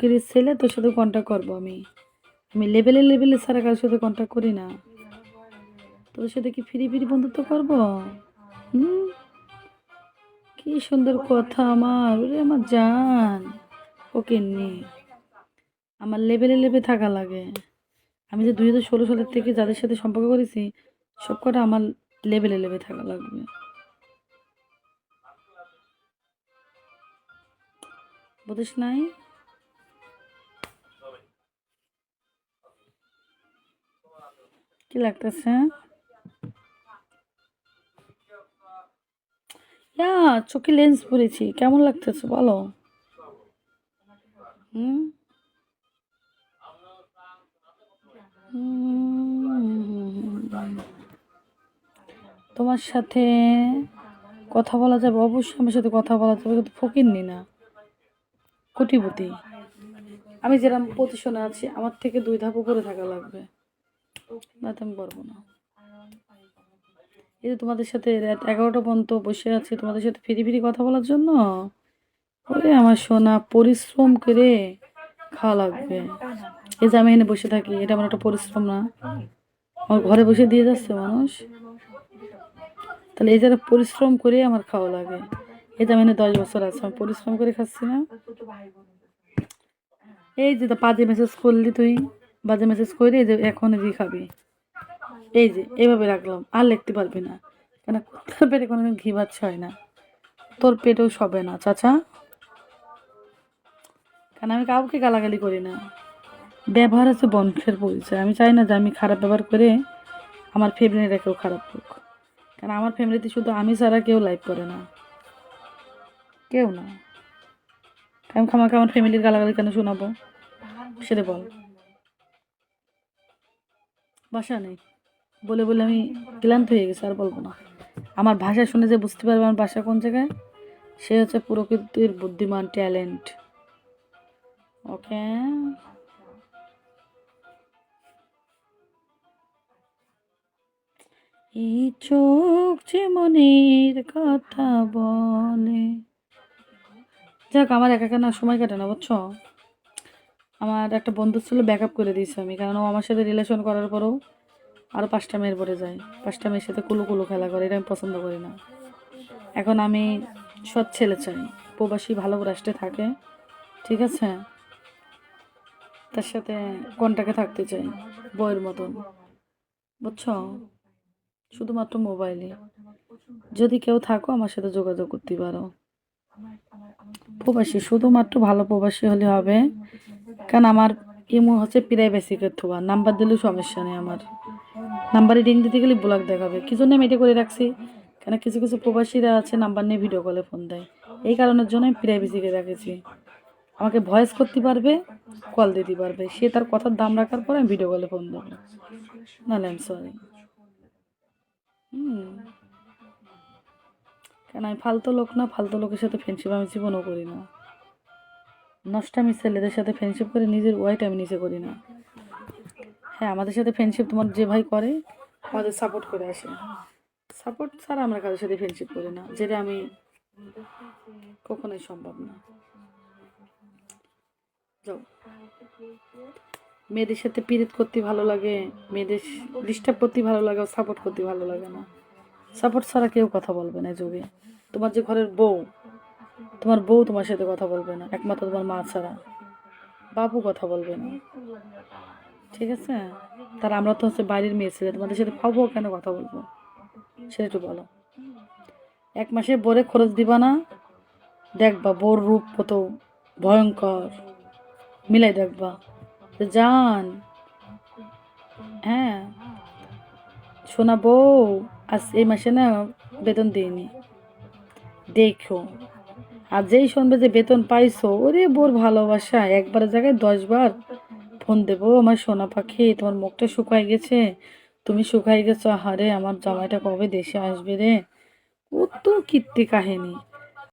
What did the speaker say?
ফকিরের ছেলে, তোর সাথে কন্ট্যাক্ট করবো আমি। আমি লেভেলে লেভেলে ছাড়া কারোর সাথে কন্ট্যাক্ট করি না। তোর সাথে কি ফ্রি ফ্রি বন্ধুত্ব করবো? হুম, কি সুন্দর কথা আমার, ওরে আমার জান। ওকে নি আমার লেভেলে লেভেলে থাকা লাগে। আমি যে 2016 সালের থেকে যাদের সাথে সম্পর্ক করেছি সব কটা আমার লেভেলে লেভেলে থাকা লাগবে। বুঝিস নাই? কি লাগতেছে? চোখে লেন্স পরেছি, কেমন লাগতেছে বলো? হুম, তোমার সাথে কথা বলা যাবে, অবশ্যই আমার সাথে কথা বলা যাবে, কিন্তু ফকিরনি না, কোটিপতি। আমি যেরকম পজিশনে আছি আমার থেকে 2 ধাপ উপরে থাকা লাগবে, না তো আমি পারবো না। এই যে তোমাদের সাথে রাত 11টা পর্যন্ত বসে আছি তোমাদের সাথে ফিরি ফিরি কথা বলার জন্য, ওরে আমার সোনা, পরিশ্রম করে খাওয়া লাগবে। এই যে আমি এখানে বসে থাকি, এটা আমার একটা পরিশ্রম না? আমার ঘরে বসে দিয়ে যাচ্ছে মানুষ, তাহলে এই যারা পরিশ্রম করে আমার খাওয়া লাগে। এই যে আমি এখানে 10 বছর আছে, আমি পরিশ্রম করে খাচ্ছি না? এই যে বাজে মেসেজ করলি তুই, বাজে মেসেজ করে এই যে এখন কি খাবি, এই যে এইভাবে রাখলাম, আর লিখতে পারবি না, কেন তোর পেটে কোনোদিন ঘি ভাত হয় না, তোর পেটেও সবে না চাচা। কেন আমি কাউকে গালাগালি করি না, ব্যবহার হচ্ছে বংশের পরিচয়। আমি চাই না যে আমি খারাপ ব্যবহার করে আমার ফ্যামিলিরা কেউ খারাপ হোক, কারণ আমার ফ্যামিলিতে শুধু আমি ছাড়া কেউ লাইভ করে না, কেউ না। আমি খামাকে আমার ফ্যামিলির গালাগালি কেন শোনাবো সেটা বল? ভাষা নেই বলে বলে আমি ক্লান্ত হয়ে গেছি, আর বলবো না। আমার ভাষা শুনে যে বুঝতে পারবে আমার ভাষা কোন জায়গায়, সে হচ্ছে প্রকৃতির বুদ্ধিমান, ট্যালেন্ট। ওকে, এই চোখ যে মনের কথা বলে। যাক, আমার একা কেন সময় কাটে না বুঝছো। আমার একটা বন্ধু ছিল, ব্যাকআপ করে দিয়েছি আমি, কারণ ও আমার সাথে রিলেশন করার পরেও আরও 5টা মেয়ের পরে যায়, 5টা মেয়ের সাথে কুলু কুলু খেলা করে, এটা আমি পছন্দ করি না। এখন আমি সৎ ছেলে চাই, প্রবাসী ভালো রাষ্ট্রে থাকে, ঠিক আছে, তার সাথে কন্টাক্টে থাকতে চাই বইয়ের মতন, বুঝছো, শুধুমাত্র মোবাইলে। যদি কেউ থাকো আমার সাথে যোগাযোগ করতে পারো। প্রবাসী, শুধুমাত্র ভালো প্রবাসী হলে হবে, কারণ আমার ইমো হচ্ছে প্রাইভেসিকে থোয়া, নাম্বার দিলেও সমস্যা নেই। আমার নাম্বারে রিং দিতে গেলে ব্লক দেখাবে, কি জন্য আমি এটা করে রাখছি, কেন কিছু কিছু প্রবাসীরা আছে নাম্বার নিয়ে ভিডিও কলে ফোন দেয়, এই কারণের জন্য আমি প্রাইভেসিকে রেখেছি। আমাকে ভয়েস করতে পারবে, কল দিতে পারবে, সে তার কথার দাম রাখার পরে আমি ভিডিও কলে ফোন দেবো, নাহলে আমি সরি। কেন আমি ফালতু লোক না, ফালতু লোকের সাথে ফ্রেন্ডশিপ আমি জীবনও করি না। নষ্টামি ছেলেদের সাথে ফ্রেন্ডশিপ করে নিজের ওয়াইট আমি নিজে করি না। হ্যাঁ, আমাদের সাথে ফ্রেন্ডশিপ তোমার যে ভাই করে আমাদের সাপোর্ট করে আসে, সাপোর্ট ছাড়া আমরা কারোর সাথে ফ্রেন্ডশিপ করি না, যেটা আমি কখনোই সম্ভব না। যাও, মেয়েদের সাথে পিরিত করতে ভালো লাগে, মেয়েদের ডিস্টার্ব করতে ভালো লাগে, সাপোর্ট করতে ভালো লাগে না। সাপোর্ট ছাড়া কেউ কথা বলবে না যুগে। তোমার যে ঘরের বউ, তোমার বউ তোমার সাথে কথা বলবে না, একমাত্র তোমার মা ছাড়া। বাবু কথা বলবে না, ঠিক আছে। তার আমরা তো হচ্ছে বাইরের মেয়ে ছেলে, তোমাদের সাথে পাবো কেন কথা বলবো সেটা একটু বলো। 1 মাসে বোরে খরচ দিবা না, দেখবা বোর রূপ কত ভয়ঙ্কর, মিলাই দেখবা জান। হ্যাঁ, শোনা বউ, আজ এই মাসে না বেতন দিইনি, দেখো। আর যেই শুনবে যে বেতন পাইছো, ওরে বোর ভালোবাসা, একবারের জায়গায় 10 বার ফোন দেবো, আমার সোনা পাখি তোমার মুখটা শুকাই গেছে, তুমি শুকাই গেছো, আহারে আমার জামাইটা কবে দেশে আসবে রে, কত কীর্তি কাহিনী।